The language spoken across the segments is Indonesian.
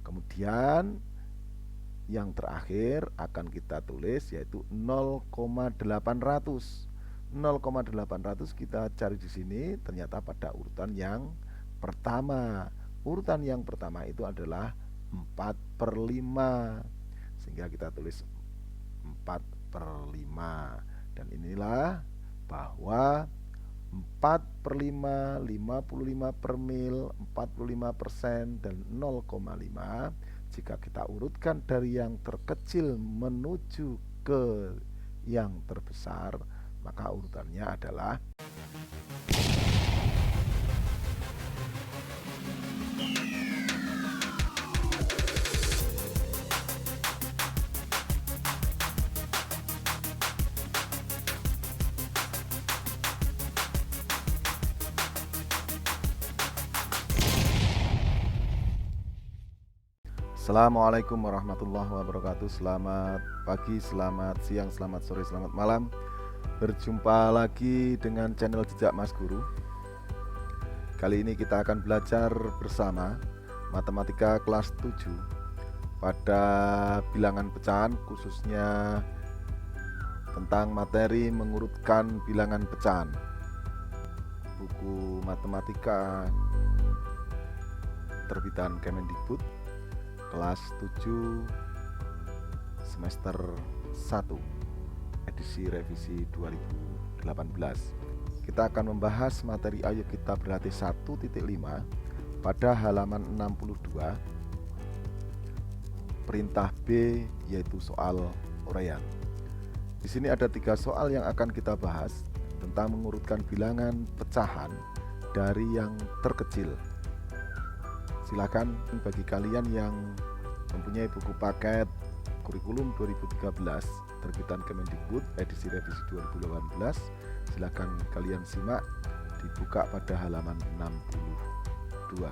Kemudian yang terakhir akan kita tulis yaitu 0,800. 0,800 kita cari di sini, ternyata pada urutan yang pertama. Urutan yang pertama itu adalah 4/5, sehingga kita tulis 4/5. Dan inilah bahwa 4/5, 55/mil, 45%, dan 0,5 jika kita urutkan dari yang terkecil menuju ke yang terbesar, maka urutannya adalah Assalamualaikum warahmatullahi wabarakatuh. Selamat pagi, selamat siang, selamat sore, selamat malam. Berjumpa lagi dengan channel Jejak Mas Guru. Kali ini kita akan belajar bersama matematika kelas 7 pada bilangan pecahan, khususnya tentang materi mengurutkan bilangan pecahan. Buku matematika terbitan Kemendikbud kelas 7 semester 1 edisi revisi 2018. Kita akan membahas materi Ayo Kita Berlatih 1.5 pada halaman 62, perintah B, yaitu soal uraian. Di sini ada 3 soal yang akan kita bahas tentang mengurutkan bilangan pecahan dari yang terkecil. Silakan bagi kalian yang mempunyai buku paket kurikulum 2013 terbitan Kemendikbud edisi revisi 2018, silakan kalian simak, dibuka pada halaman 62.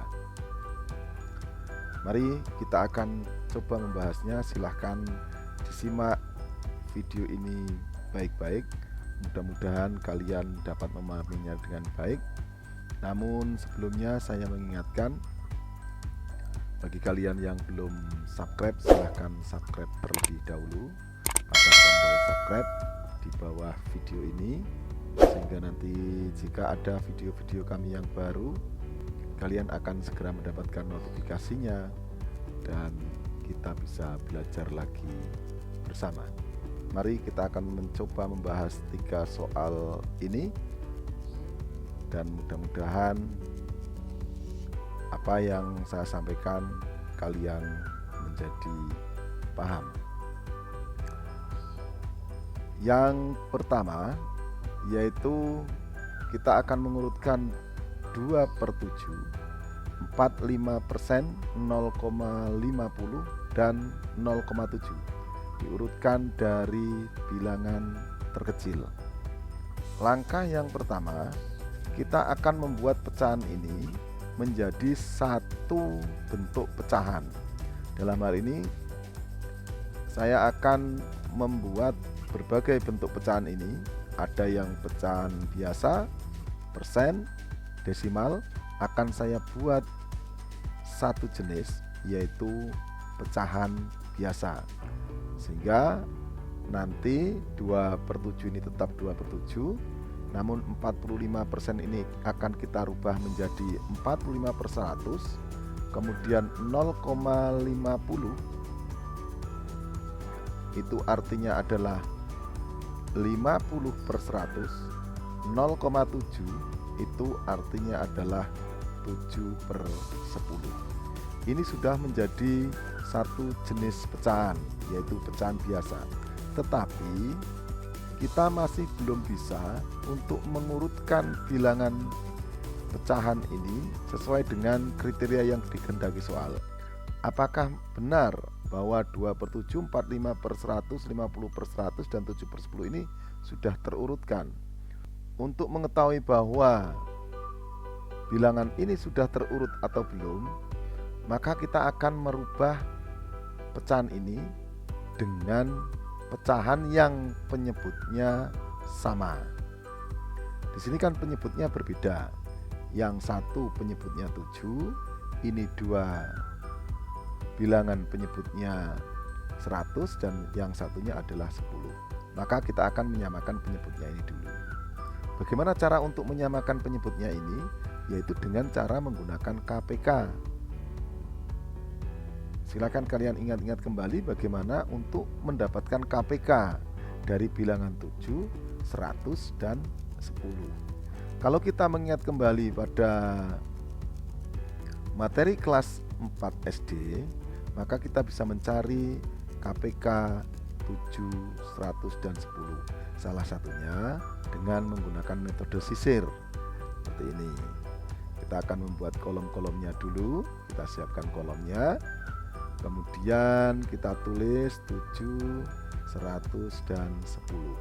Mari kita akan coba membahasnya. Silahkan disimak video ini baik-baik, mudah-mudahan kalian dapat memahaminya dengan baik. Namun sebelumnya saya mengingatkan, bagi kalian yang belum subscribe, silahkan subscribe terlebih dahulu pada tombol subscribe di bawah video ini, sehingga nanti jika ada video-video kami yang baru, kalian akan segera mendapatkan notifikasinya dan kita bisa belajar lagi bersama. Mari kita akan mencoba membahas 3 soal ini, dan mudah-mudahan apa yang saya sampaikan kalian menjadi paham. Yang pertama yaitu kita akan mengurutkan 2/7, 45%, 0,50 dan 0,7 diurutkan dari bilangan terkecil. Langkah yang pertama, kita akan membuat pecahan ini menjadi satu bentuk pecahan. Dalam hal ini saya akan membuat berbagai bentuk pecahan ini. Ada yang pecahan biasa, persen, desimal. Akan saya buat satu jenis, yaitu pecahan biasa, sehingga nanti 2/7 ini tetap 2/7, namun 45% ini akan kita rubah menjadi 45/100, kemudian 0,50 itu artinya adalah 50/100, 0,7 itu artinya adalah 7/10. Ini sudah menjadi satu jenis pecahan, yaitu pecahan biasa. Tetapi kita masih belum bisa untuk mengurutkan bilangan pecahan ini sesuai dengan kriteria yang dikehendaki soal. Apakah benar bahwa 2/7, 45/100, 50/100, dan 7/10 ini sudah terurutkan? Untuk mengetahui bahwa bilangan ini sudah terurut atau belum, maka kita akan merubah pecahan ini dengan pecahan yang penyebutnya sama. Di sini kan penyebutnya berbeda. Yang satu penyebutnya 7, ini 2 bilangan penyebutnya 100 dan yang satunya adalah 10. Maka kita akan menyamakan penyebutnya ini dulu. Bagaimana cara untuk menyamakan penyebutnya ini? Yaitu dengan cara menggunakan KPK. Silakan kalian ingat-ingat kembali bagaimana untuk mendapatkan KPK dari bilangan 7, 100, dan 10. Kalau kita mengingat kembali pada materi kelas 4 SD, maka kita bisa mencari KPK 7, 100, dan 10. Salah satunya dengan menggunakan metode sisir seperti ini. Kita akan membuat kolom-kolomnya dulu. Kita siapkan kolomnya. Kemudian kita tulis 7, 100, dan 10.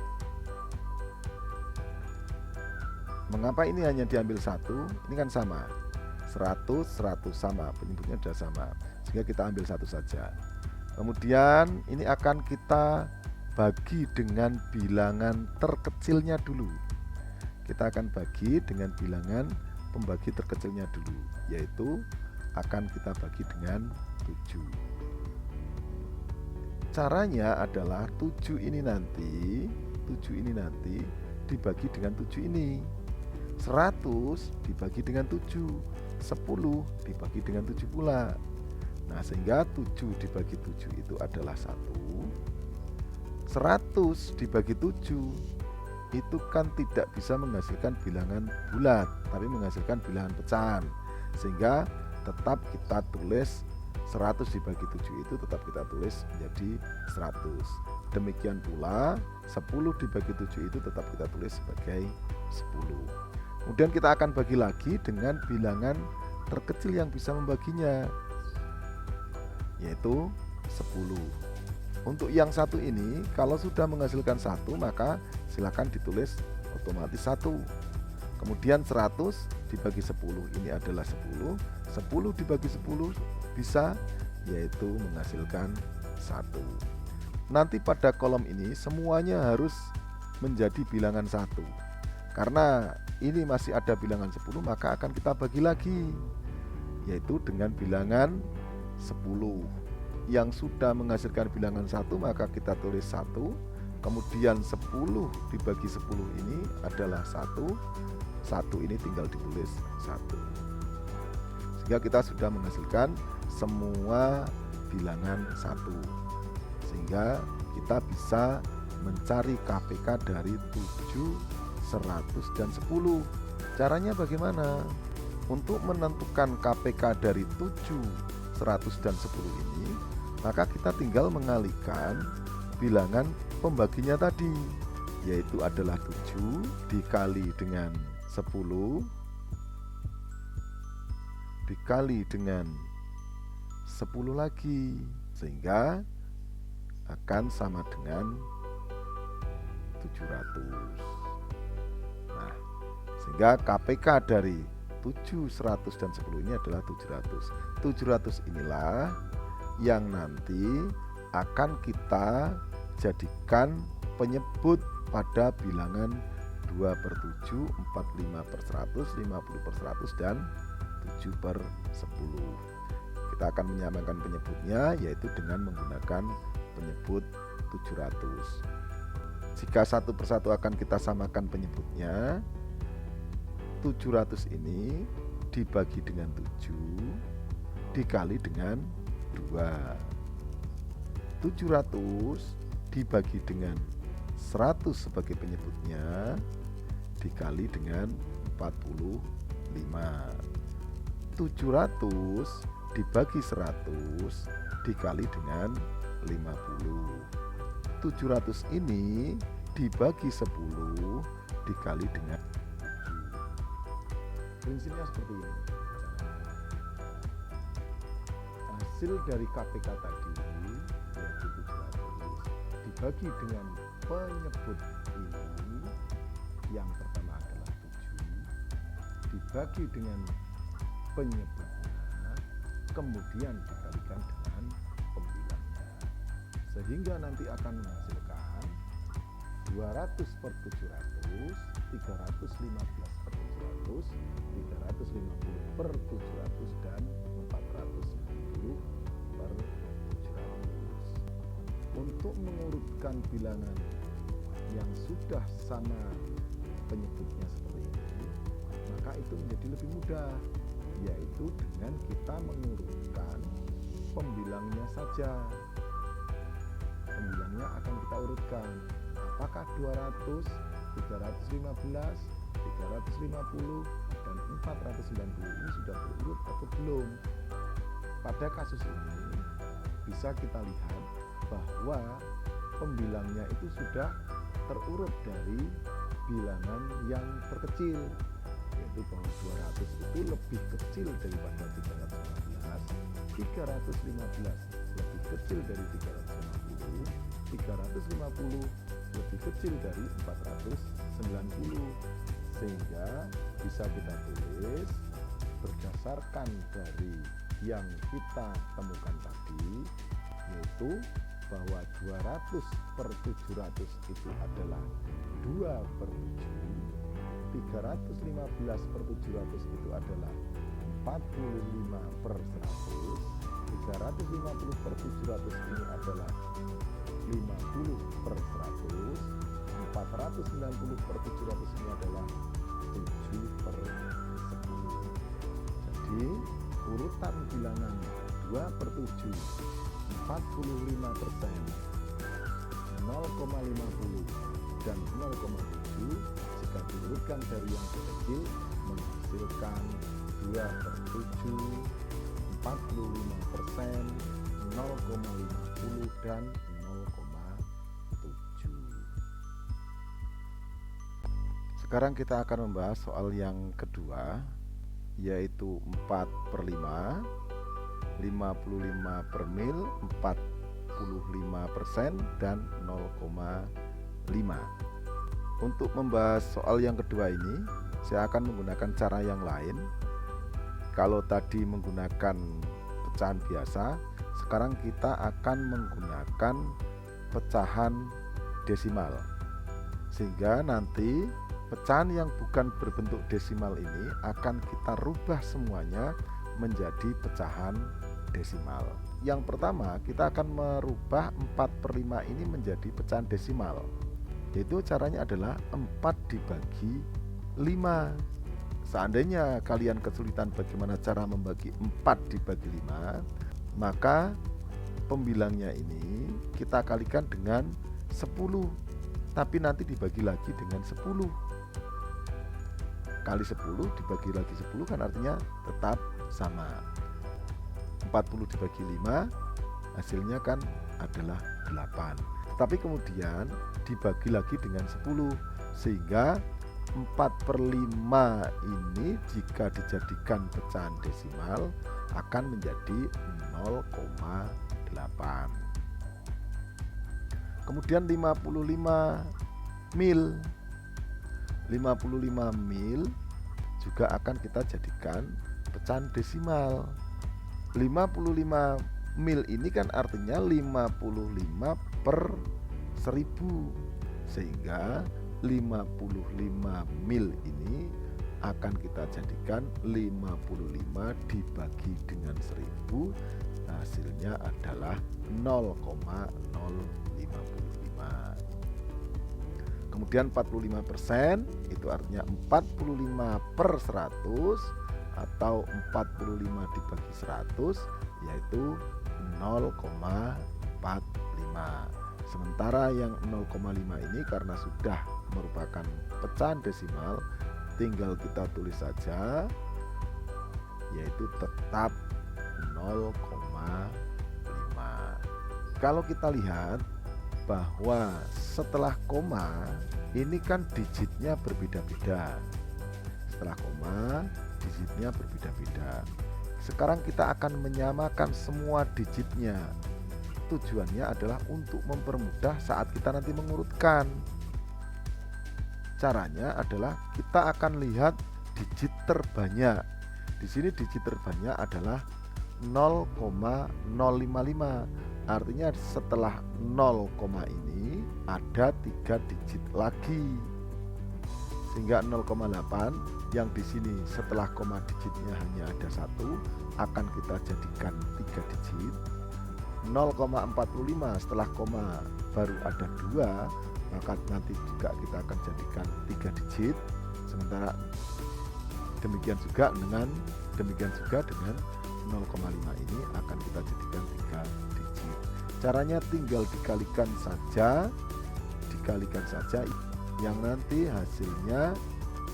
Mengapa ini hanya diambil satu? Ini kan sama. 100, 100 sama, penyebutnya sudah sama. Sehingga kita ambil satu saja. Kemudian ini akan kita bagi dengan bilangan terkecilnya dulu. Kita akan bagi dengan bilangan pembagi terkecilnya dulu, yaitu akan kita bagi dengan 7. Caranya adalah 7 ini nanti dibagi dengan 7 ini. 100 dibagi dengan 7, 10 dibagi dengan 7 pula. Nah, sehingga 7 dibagi 7 itu adalah 1. 100 dibagi 7 itu kan tidak bisa menghasilkan bilangan bulat, tapi menghasilkan bilangan pecahan. Sehingga tetap kita tulis 100 dibagi 7 itu tetap kita tulis menjadi 100. Demikian pula 10 dibagi 7 itu tetap kita tulis sebagai 10. Kemudian kita akan bagi lagi dengan bilangan terkecil yang bisa membaginya, yaitu 10. Untuk yang satu ini, kalau sudah menghasilkan 1, maka silakan ditulis otomatis 1. Kemudian 100 dibagi 10, ini adalah 10. 10 dibagi 10 bisa, yaitu menghasilkan 1. Nanti pada kolom ini semuanya harus menjadi bilangan 1. Karena ini masih ada bilangan 10, maka akan kita bagi lagi, yaitu dengan bilangan 10. Yang sudah menghasilkan bilangan 1, maka kita tulis 1. Kemudian 10 dibagi 10 ini adalah 1. 1 ini tinggal ditulis 1. Sehingga kita sudah menghasilkan semua bilangan 1. Sehingga kita bisa mencari KPK dari 7, 100, dan 10. Caranya bagaimana? Untuk menentukan KPK dari 7, 100, dan 10 ini, maka kita tinggal mengalihkan bilangan pembaginya tadi, yaitu adalah 7 dikali dengan 10 dikali dengan 10 lagi, sehingga akan sama dengan 700. Nah, sehingga KPK dari 7, 100, dan 10 ini adalah 700. 700 inilah yang nanti akan kita jadikan penyebut pada bilangan 2/7, 45/100, 50/100, dan 7/10. Kita akan menyamakan penyebutnya, yaitu dengan menggunakan penyebut 700. Jika satu persatu akan kita samakan penyebutnya, 700 ini dibagi dengan 7 dikali dengan 2. 700 dibagi dengan 100 sebagai penyebutnya dikali dengan 45. 700 dibagi 100 dikali dengan 50. 700 ini dibagi 10 dikali dengan 7. Prinsipnya seperti ini. Hasil dari KPK tadi yaitu 700 dibagi dengan penyebut ini, yang pertama adalah 7, dibagi dengan penyebutnya, kemudian dikalikan dengan pembilangnya, sehingga nanti akan menghasilkan 200/700, 315/700, 350/700, dan 490/700. untuk mengurutkan bilangan yang sudah sama penyebutnya seperti ini, maka itu menjadi lebih mudah, yaitu dengan kita mengurutkan pembilangnya saja. Pembilangnya akan kita urutkan, apakah 200, 315, 350, dan 490 ini sudah terurut atau belum. Pada kasus ini bisa kita lihat bahwa pembilangnya itu sudah terurut dari bilangan yang terkecil, yaitu bahwa 200 itu lebih kecil daripada 315, 315 lebih kecil dari 350, 350 lebih kecil dari 490, sehingga bisa kita tulis berdasarkan dari yang kita temukan tadi, yaitu bahwa 200 per 700 itu adalah 2/7, 315 per 700 itu adalah 45/100, 350 per 700 ini adalah 50/100, 490 per 700 ini adalah 7/10. Jadi urutan bilangan 2/7, 45%, 0,50 dan 0,7 jika diurutkan dari yang terkecil menghasilkan 2/7, 45%, 0,50 dan 0,7. Sekarang kita akan membahas soal yang kedua, yaitu 4/5, 55 per mil, 45% dan 0,5. Untuk membahas soal yang kedua ini, saya akan menggunakan cara yang lain. Kalau tadi menggunakan pecahan biasa, sekarang kita akan menggunakan pecahan desimal, sehingga nanti pecahan yang bukan berbentuk desimal ini akan kita rubah semuanya menjadi pecahan desimal. Yang pertama, kita akan merubah 4/5 ini menjadi pecahan desimal, yaitu caranya adalah 4 dibagi 5. Seandainya kalian kesulitan bagaimana cara membagi 4 dibagi 5, maka pembilangnya ini kita kalikan dengan 10, tapi nanti dibagi lagi dengan 10. Kali 10 dibagi lagi 10 kan artinya tetap sama. 40 dibagi 5 hasilnya kan adalah 8. Tetapi kemudian dibagi lagi dengan 10, sehingga 4/5 ini jika dijadikan pecahan desimal akan menjadi 0,8. Kemudian 55 mil. 55 mil juga akan kita jadikan pecahan desimal. 55 mil ini kan artinya 55 per 1000, sehingga 55 mil ini akan kita jadikan 55 dibagi dengan 1000, hasilnya adalah 0,055. Kemudian 45% itu artinya 45 per 100 atau 45 dibagi 100, yaitu 0,45. Sementara yang 0,5 ini karena sudah merupakan pecahan desimal, tinggal kita tulis saja, yaitu tetap 0,5. Kalau kita lihat bahwa setelah koma ini kan digitnya berbeda-beda. Setelah koma digitnya berbeda-beda. Sekarang kita akan menyamakan semua digitnya. Tujuannya adalah untuk mempermudah saat kita nanti mengurutkan. Caranya adalah kita akan lihat digit terbanyak. Di sini digit terbanyak adalah 0,055. Artinya setelah 0, ini ada 3 digit lagi, sehingga 0,8 yang di sini setelah koma digitnya hanya ada 1 akan kita jadikan 3 digit. 0,45 setelah koma baru ada 2, maka nanti juga kita akan jadikan 3 digit. Sementara demikian juga dengan 0,5 ini akan kita jadikan 3 digit. Caranya tinggal dikalikan saja yang nanti hasilnya,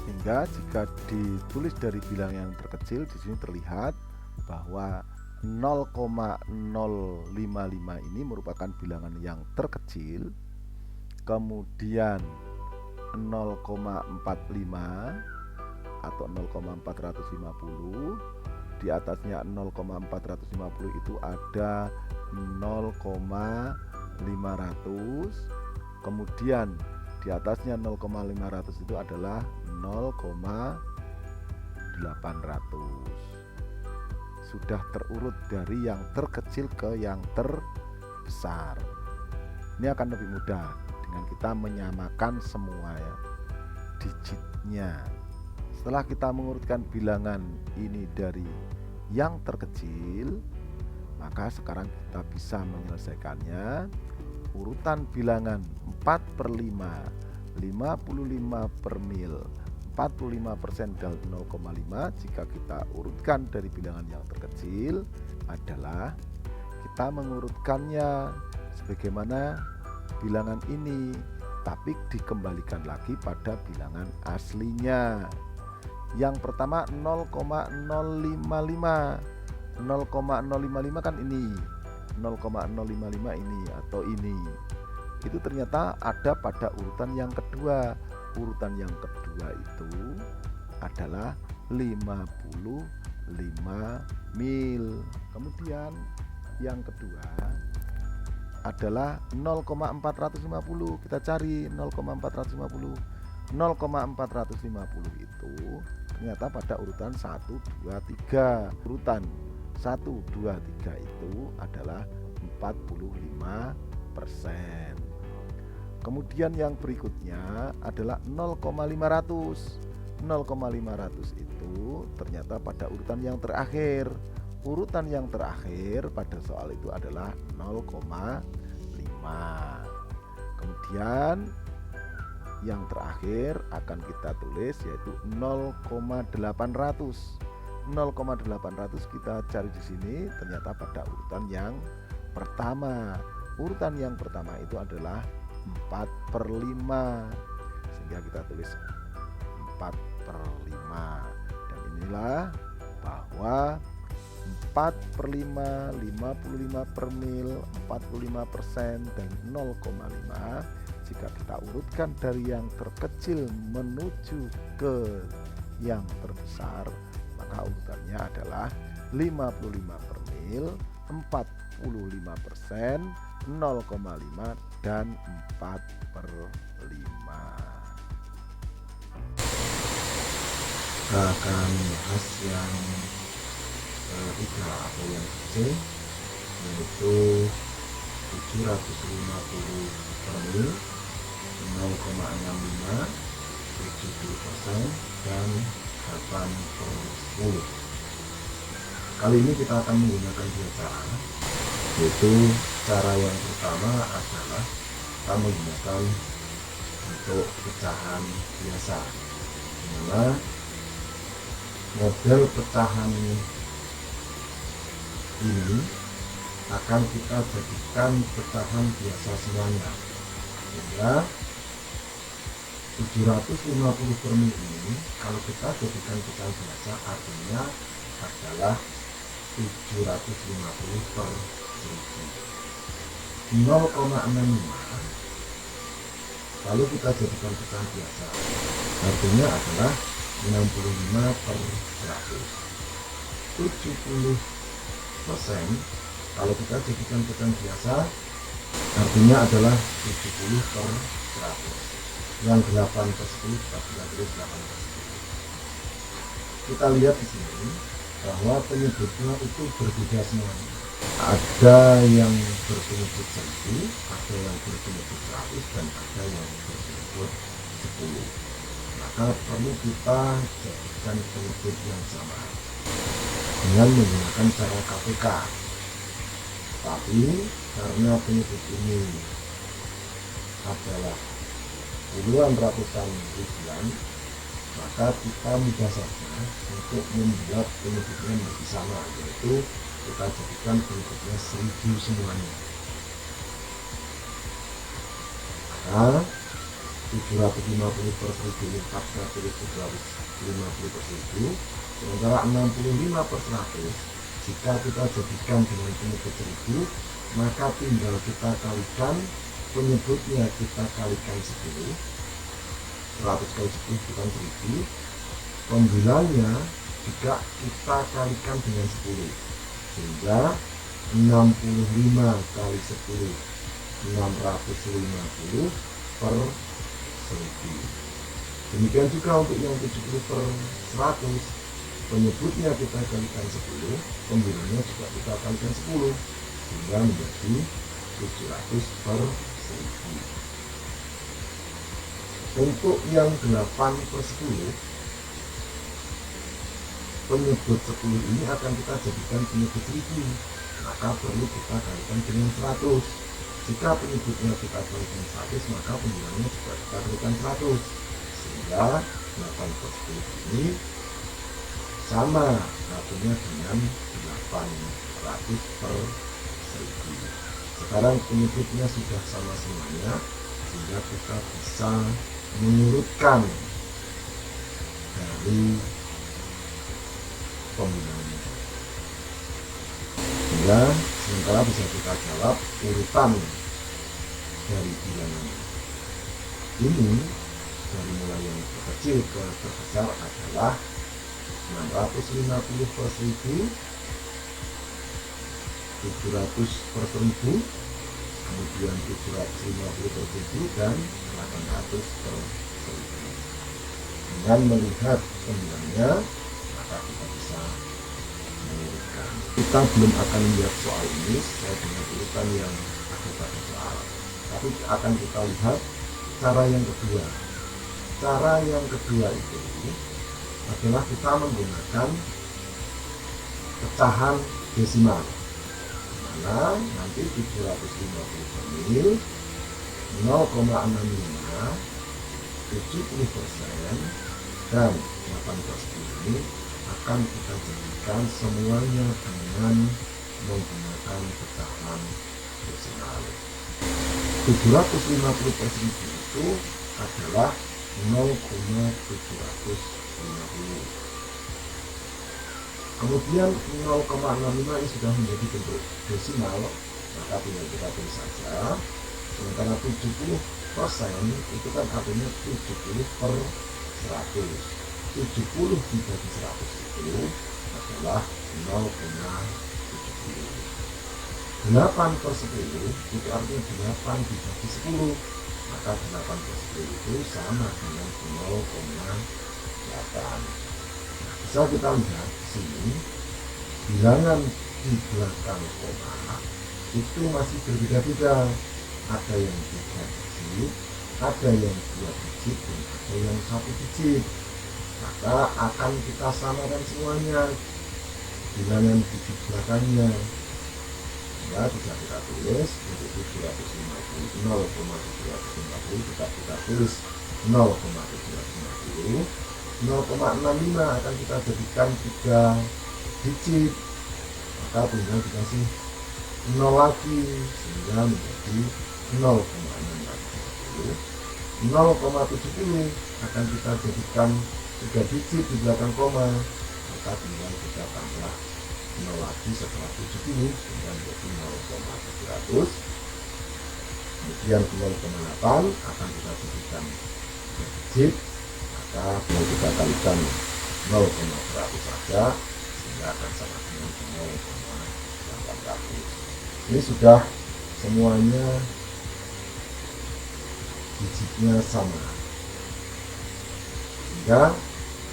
sehingga jika ditulis dari bilangan yang terkecil di sini terlihat bahwa 0,055 ini merupakan bilangan yang terkecil, kemudian 0,45 atau 0,450, di atasnya 0,450 itu ada 0,500, kemudian di atasnya 0,500 itu adalah 0,800. Sudah terurut dari yang terkecil ke yang terbesar. Ini akan lebih mudah dengan kita menyamakan semua ya, digitnya. Setelah kita mengurutkan bilangan ini dari yang terkecil, maka sekarang kita bisa menyelesaikannya. Urutan bilangan 4/5, 55 per mil, 45% dari 0,5, jika kita urutkan dari bilangan yang terkecil adalah kita mengurutkannya sebagaimana bilangan ini, tapi dikembalikan lagi pada bilangan aslinya. Yang pertama 0,055. 0,055 kan ini, 0,055 ini atau ini. Itu ternyata ada pada urutan yang kedua. Urutan yang kedua itu adalah 55 mil. Kemudian yang kedua adalah 0,450. Kita cari 0,450. 0,450 itu ternyata pada urutan 1, 2, 3. Urutan 1, 2, 3 itu adalah 45%. Kemudian yang berikutnya adalah 0,500. 0,500 itu ternyata pada urutan yang terakhir. Urutan yang terakhir pada soal itu adalah 0,5. Kemudian yang terakhir akan kita tulis yaitu 0,800. 0,800 kita cari di sini ternyata pada urutan yang pertama. Urutan yang pertama itu adalah 4/5, sehingga kita tulis 4/5. Dan inilah bahwa 4/5, 55 per mil, 45% dan 0,5, jika kita urutkan dari yang terkecil menuju ke yang terbesar, maka urutannya adalah 55 per mil, 45%, 0,5 dan 4/5. Kita akan bahas yang ketiga atau yang C, yaitu 750 per mil, 0,65, 70% dan 8/10. Kali ini kita akan menggunakan dua cara, yaitu cara yang pertama adalah kita menggunakan untuk pecahan biasa, dimana model pecahan ini akan kita jadikan pecahan biasa semuanya, sehingga 750 per mil ini kalau kita jadikan pecahan biasa artinya adalah 750 per 1000. 0,65 lalu kita jadikan pecahan biasa artinya adalah 65 per 100. 70% kalau kita jadikan pecahan biasa artinya adalah 70 per 100. Yang 8/10 kita tulis 8/10. Kita lihat di sini bahwa penyebutnya itu berbeda semuanya. Ada yang berpenyebut 1000, ada yang berpenyebut 100, dan ada yang berpenyebut 10. Maka perlu kita jadikan penyebut yang sama dengan menggunakan cara KPK. Tapi karena penyebut ini adalah puluhan ratusan ribuan, maka kita mudah saja untuk membuat penyebutnya menjadi sama, yaitu kita jadikan penyebutnya 1000 semuanya. Maka 750 per 1000 750 per 1000, sementara 65 per 100 jika kita jadikan dengan penyebut 1000, maka tinggal kita kalikan penyebutnya, kita kalikan 10. 100 kali 10 bukan 1000. Pembilangnya juga kita kalikan dengan 10, sehingga 65 kali 10 650 per 1000. Demikian juga untuk yang 70 per 100, penyebutnya kita kalikan 10, pembilangnya juga kita kalikan 10, sehingga menjadi 700 per 1000. Untuk yang 8 per 10, penyebut 10 ini akan kita jadikan penyebut 1000, maka perlu kita kalikan dengan 100. Jika penyebutnya kita kalikan 100, maka pembilangnya juga kita kalikan 100, sehingga 8 per 10 ini sama artinya dengan 800 per 1000. Sekarang penyebutnya sudah sama semuanya, sehingga kita bisa mengurutkan dari pembilangnya, sehingga sementara bisa kita jawab urutan dari bilangan ini dari mulai yang terkecil ke terbesar adalah 650 per 1000, 700 per 1000, kemudian 750 per 1000, dan 800 per 1000. Dengan melihat pembilangnya, maka kita bisa mengurutkan. Kita belum akan melihat soal ini sesuai dengan urutan yang ada pada soal, tapi akan kita lihat cara yang kedua. Cara yang kedua itu adalah kita menggunakan pecahan desimal, mana nanti 750 per mil 0,65, 70%, dan 8 per 10 ini akan kita jadikan semuanya dengan menggunakan pecahan desimal. 750 per 1000 itu adalah 0,750. Kemudian 0,65 ini sudah menjadi bentuk desimal, maka tinggal kita tulis saja. Sementara 70% itu kan artinya 70 per 100. 70 dibagi 100 itu adalah 0,70. 8 per 10 itu artinya 8 dibagi 10, maka 8 per 10 itu sama dengan 0,8. Bisa kita lihat di sini bilangan di belakang koma itu masih berbeda-beda. Ada yang 3 digit, ada yang 2 digit, dan ada yang 1 digit. Maka akan kita samakan semuanya bilangan digit belakangnya. Ya, bisa kita tulis untuk 750 0,750 kita tulis 0,750. 0,65 akan kita jadikan 3 digit, maka tinggal dikasih 0 lagi sehingga menjadi 0,650. 0,70 akan kita jadikan 3 digit di belakang koma, maka tinggal kita tambah 0 lagi setelah 70 sehingga menjadi 0,700. Kemudian 0,8 akan kita jadikan 3 digit, maka mau kita kalikan 0,100 saja sehingga akan sama dengan 0,800. Ini sudah semuanya digitnya sama, sehingga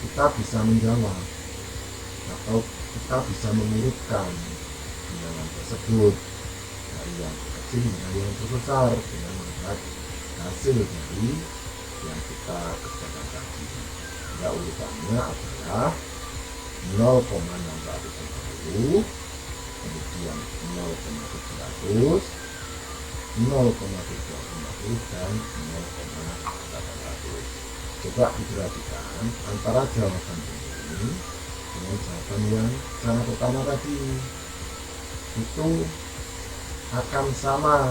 kita bisa menjawab atau kita bisa mengurutkan bilangan tersebut dari yang terkecil hingga yang terbesar dengan melihat hasil dari yang kita kerjakan tadi. Ya, urutannya adalah 0,650, kemudian 0,700, 0,350 dan 0,800. Coba diperhatikan antara jawaban ini dengan jawaban yang cara pertama tadi itu akan sama,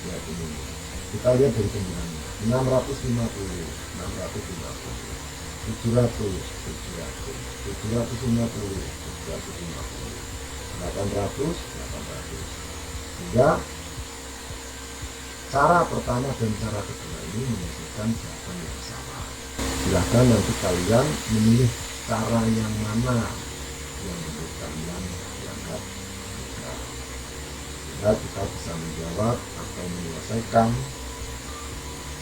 ya ini kita lihat dari pembilangannya 650, 700, 750, 800, sehingga cara pertama dan cara kedua ini menghasilkan jawaban yang sama. Silahkan nanti kalian memilih cara yang mana yang menurut kalian dianggap mudah, sehingga kita bisa menjawab atau menyelesaikan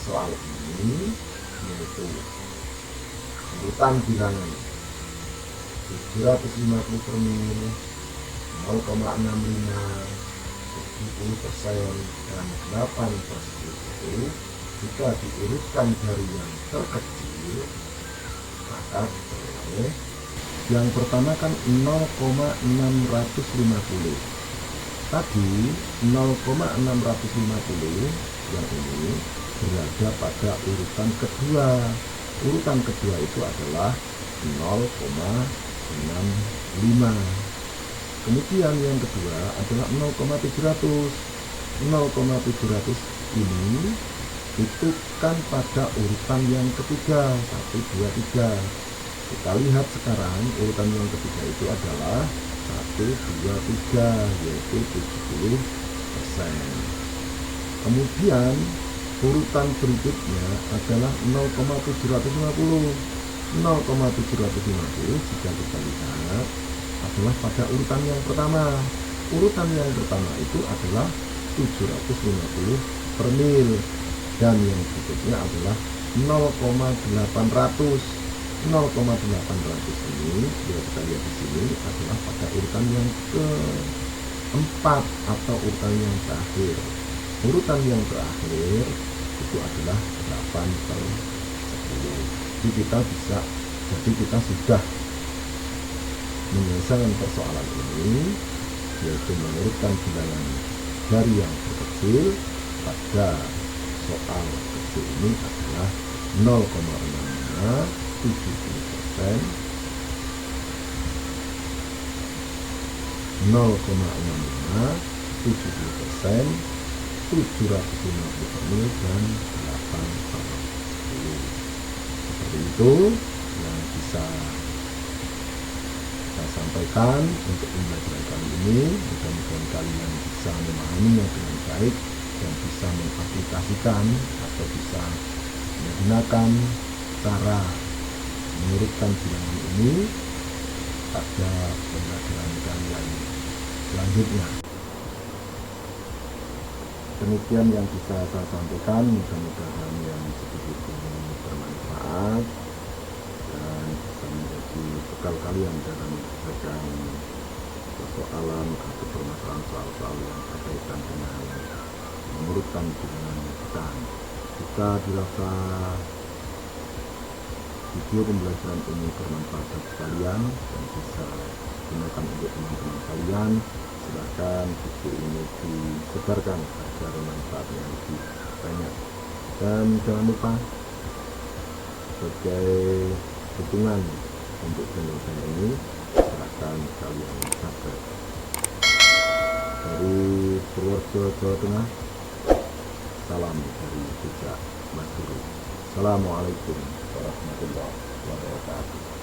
soal ini, yaitu urutan bilangan 750 per mil, 0,65, 70% dan 8% itu jika diurutkan dari yang terkecil maka diperoleh yang pertama kan 0,650. Tadi 0,650 yang ini berada pada urutan kedua. Urutan kedua itu adalah 0,65. Kemudian yang kedua adalah 0,700. 0,700 ini itu kan pada urutan yang ketiga, 1, 2, 3. Kita lihat sekarang urutan yang ketiga itu adalah 1, 2, 3, yaitu 70%. Kemudian urutan berikutnya adalah 0,750. 0,750 jika kita lihat adalah pada urutan yang pertama. Urutan yang pertama itu adalah 750 per mil, dan yang berikutnya adalah 0,800. 0,800 ini bila kita lihat di sini adalah pada urutan yang keempat atau urutan yang terakhir. Urutan yang terakhir itu adalah 8 per 10. Jadi kita sudah menyelesaikan persoalan ini, yaitu menurutkan bilangan dari yang terkecil pada soal kecil ini adalah 0,65, 70%, 0,65, 70%, 750 per mil dan 8 per 10. Seperti itu yang bisa kita sampaikan untuk pembelajaran kali ini. Mudah-mudahan kalian bisa memahaminya dengan baik dan bisa mengaplikasikan atau bisa menggunakan cara mengurutkan bilangan ini pada pembelajaran kalian selanjutnya. Demikian yang bisa saya sampaikan, mudah-mudahan yang sedikit ini bermanfaat dan bisa menjadi bekal kalian dalam menyelesaikan persoalan atau permasalahan soal-soal yang berkaitan dengan mengurutkan bilangan kita. Jika dirasa video pembelajaran ini bermanfaat bagi kalian dan bisa digunakan untuk teman-teman kalian, silakan video ini disebarkan agar manfaatnya lebih banyak. Dan jangan lupa sebagai dukungan untuk channel saya ini, silakan kalian subscribe. Dari Purworejo, Jawa Tengah, salam dari Jejak Mas Guru. Assalamualaikum warahmatullahi wabarakatuh.